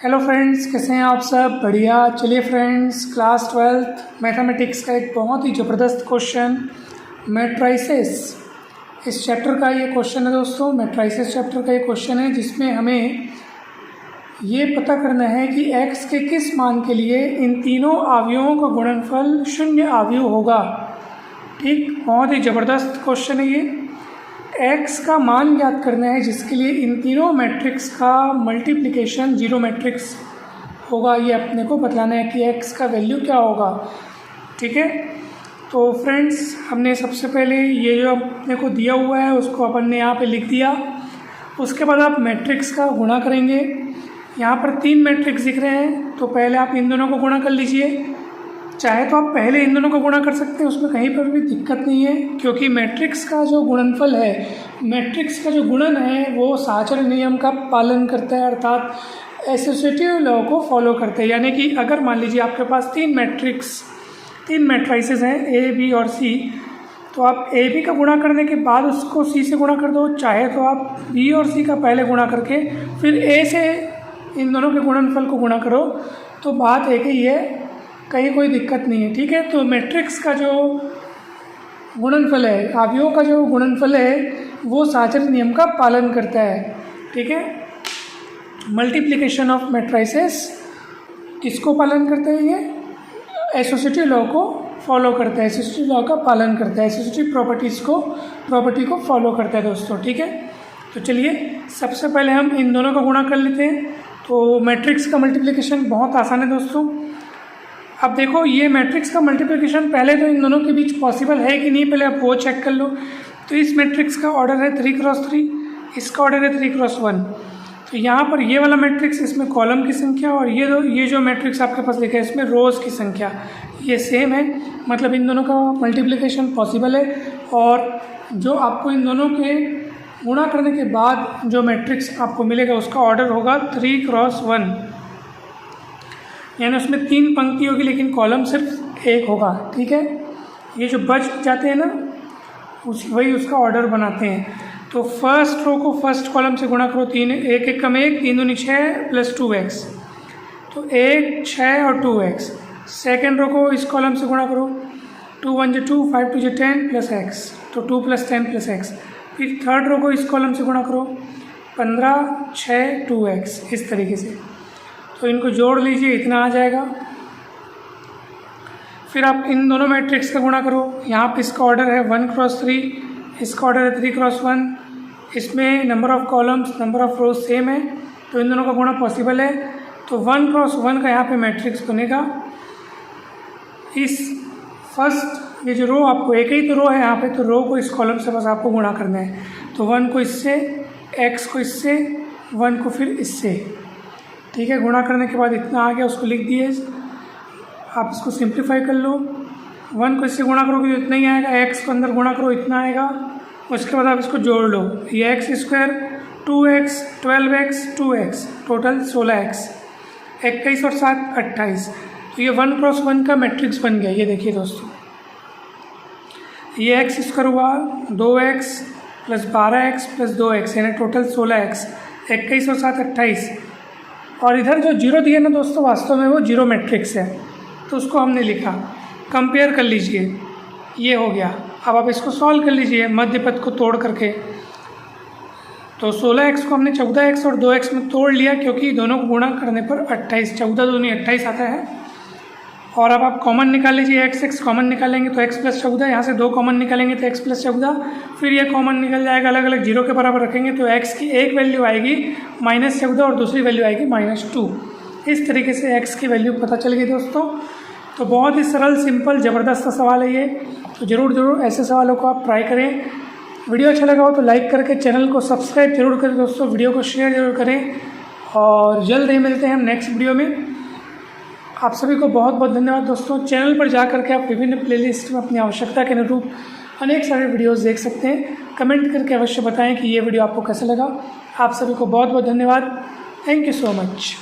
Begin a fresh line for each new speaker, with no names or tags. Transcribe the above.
Hello friends, कैसे हैं आप सब? बढ़िया। चलिए फ्रेंड्स, क्लास 12th मैथमेटिक्स का एक बहुत ही ज़बरदस्त क्वेश्चन मैट्राइसेस, इस चैप्टर का ये क्वेश्चन है दोस्तों। मैट्राइसेस चैप्टर का ये क्वेश्चन है जिसमें हमें ये पता करना है कि x के किस मान के लिए इन तीनों अवयवों का गुणनफल शून्य अवयव होगा। ठीक, बहुत ही ज़बरदस्त क्वेश्चन है ये। x का मान ज्ञात करना है जिसके लिए इन तीनों मैट्रिक्स का मल्टीप्लिकेशन जीरो मैट्रिक्स होगा। ये अपने को बतलाना है कि x का वैल्यू क्या होगा। ठीक है, तो फ्रेंड्स हमने सबसे पहले ये जो अपने को दिया हुआ है उसको अपन ने यहाँ पे लिख दिया। उसके बाद आप मैट्रिक्स का गुणा करेंगे। यहाँ पर तीन मैट्रिक्स दिख रहे हैं, तो पहले आप इन दोनों को गुणा कर लीजिए। चाहे तो आप पहले इन दोनों को गुणा कर सकते हैं, उसमें कहीं पर भी दिक्कत नहीं है, क्योंकि मैट्रिक्स का जो गुणनफल है, मैट्रिक्स का जो गुणन है वो साचर नियम का पालन करता है, अर्थात एसोसिएटिव लॉ को फॉलो करते हैं। यानी कि अगर मान लीजिए आपके पास तीन मैट्राइसेस हैं ए, बी और सी, तो आप ए बी का गुणा करने के बाद उसको सी से गुणा कर दो। चाहे तो आप बी और सी का पहले गुणा करके फिर ए से इन दोनों के गुणनफल को गुणा करो, तो बात एक ही है, कहीं कोई दिक्कत नहीं है। ठीक है, तो मैट्रिक्स का जो गुणनफल है, अवयवों का जो गुणनफल है वो साचर नियम का पालन करता है। ठीक है, मल्टीप्लिकेशन ऑफ मैट्राइसेस किसको पालन करते हैं? ये एसोसिएटिव लॉ को फॉलो करता है, एसोसिएटिव लॉ का पालन करता है, एसोसिएटिव प्रॉपर्टी को फॉलो करता है दोस्तों। ठीक है, तो चलिए सबसे पहले हम इन दोनों का गुणा कर लेते हैं। तो मैट्रिक्स का मल्टीप्लिकेशन बहुत आसान है दोस्तों। अब देखो, ये मैट्रिक्स का मल्टीप्लिकेशन पहले तो इन दोनों के बीच पॉसिबल है कि नहीं, पहले आप वो चेक कर लो। तो इस मैट्रिक्स का ऑर्डर है 3×3, इसका ऑर्डर है 3×1। तो यहाँ पर ये वाला मैट्रिक्स, इसमें कॉलम की संख्या, और ये जो मैट्रिक्स आपके पास लिखा है इसमें रोज़ की संख्या ये सेम है, मतलब इन दोनों का मल्टीप्लिकेशन पॉसिबल है। और जो आपको इन दोनों के गुणा करने के बाद जो मैट्रिक्स आपको मिलेगा उसका ऑर्डर होगा 3×1, यानी उसमें 3 पंक्ति होगी लेकिन कॉलम सिर्फ एक होगा। ठीक है, ये जो बच जाते हैं ना वही उसका ऑर्डर बनाते हैं। तो फर्स्ट रो को फर्स्ट कॉलम से गुणा करो, 3 1 1 कम 1 3 दूनी 6 प्लस 2x, तो 1 6 और 2x। सेकेंड रो को इस कॉलम से गुणा करो, 2 1 2 5 2 10 प्लस x, तो 2 + 10 प्लस x। फिर थर्ड रो को इस कॉलम से गुणा करो, 15 6 2x, इस तरीके से। तो इनको जोड़ लीजिए, इतना आ जाएगा। फिर आप इन दोनों मैट्रिक्स का गुणा करो। यहाँ पे इसका ऑर्डर है 1×3, इसका ऑर्डर है 3×1। इसमें number of columns number of rows same है, तो इन दोनों का गुणा पॉसिबल है। तो 1×1 का यहाँ पे मैट्रिक्स बनेगा। इस फर्स्ट ये जो रो, आपको एक ही तो रो है यहाँ पे, तो रो को इस कॉलम से बस आपको गुणा करना है। तो 1 को इससे, x को इससे, 1 को फिर इससे। ठीक है, गुणा करने के बाद इतना आ गया, उसको लिख दिए। आप इसको सिंप्लीफाई कर लो। 1 को इससे गुणा करोगे तो इतना ही आएगा, x को अंदर गुणा करो इतना आएगा। उसके बाद आप इसको जोड़ लो, ये x², 2x, 12x, 2x, total 16x, 21 और 7 28। तो ये 1×1 का मैट्रिक्स बन गया। ये देखिए दोस्तों, ये x² हुआ 2x + 12x + 2x, यानी टोटल 16x, 21 और 7 28। और इधर जो जीरो दिया ना दोस्तों, वास्तव में वो जीरो मैट्रिक्स है, तो उसको हमने लिखा। कंपेयर कर लीजिए, ये हो गया। अब आप इसको सॉल्व कर लीजिए मध्य पद को तोड़ करके। तो 16x को हमने 14x और 2x में तोड़ लिया, क्योंकि दोनों को गुणा करने पर 28, 14 दूनी 28 आता है। और अब आप कॉमन निकाल लीजिए, x कॉमन निकालेंगे तो x + 14, यहाँ से 2 कॉमन निकालेंगे तो x + 14, फिर ये कॉमन निकल जाएगा, अलग अलग जीरो के बराबर रखेंगे तो x की एक वैल्यू आएगी -14 और दूसरी वैल्यू आएगी -2। इस तरीके से x की वैल्यू पता चल गई दोस्तों। तो बहुत ही सरल, सिंपल, ज़बरदस्त सवाल है ये। तो ज़रूर ऐसे सवालों को आप ट्राई करें। वीडियो अच्छा लगा हो तो लाइक करके चैनल को सब्सक्राइब जरूर करें दोस्तों, वीडियो को शेयर जरूर करें, और जल्द ही मिलते हैं हम नेक्स्ट वीडियो में। आप सभी को बहुत बहुत धन्यवाद दोस्तों। चैनल पर जा करके आप विभिन्न प्लेलिस्ट में अपनी आवश्यकता के अनुरूप अनेक सारे वीडियोस देख सकते हैं। कमेंट करके अवश्य बताएं कि ये वीडियो आपको कैसा लगा। आप सभी को बहुत बहुत धन्यवाद। Thank you so much.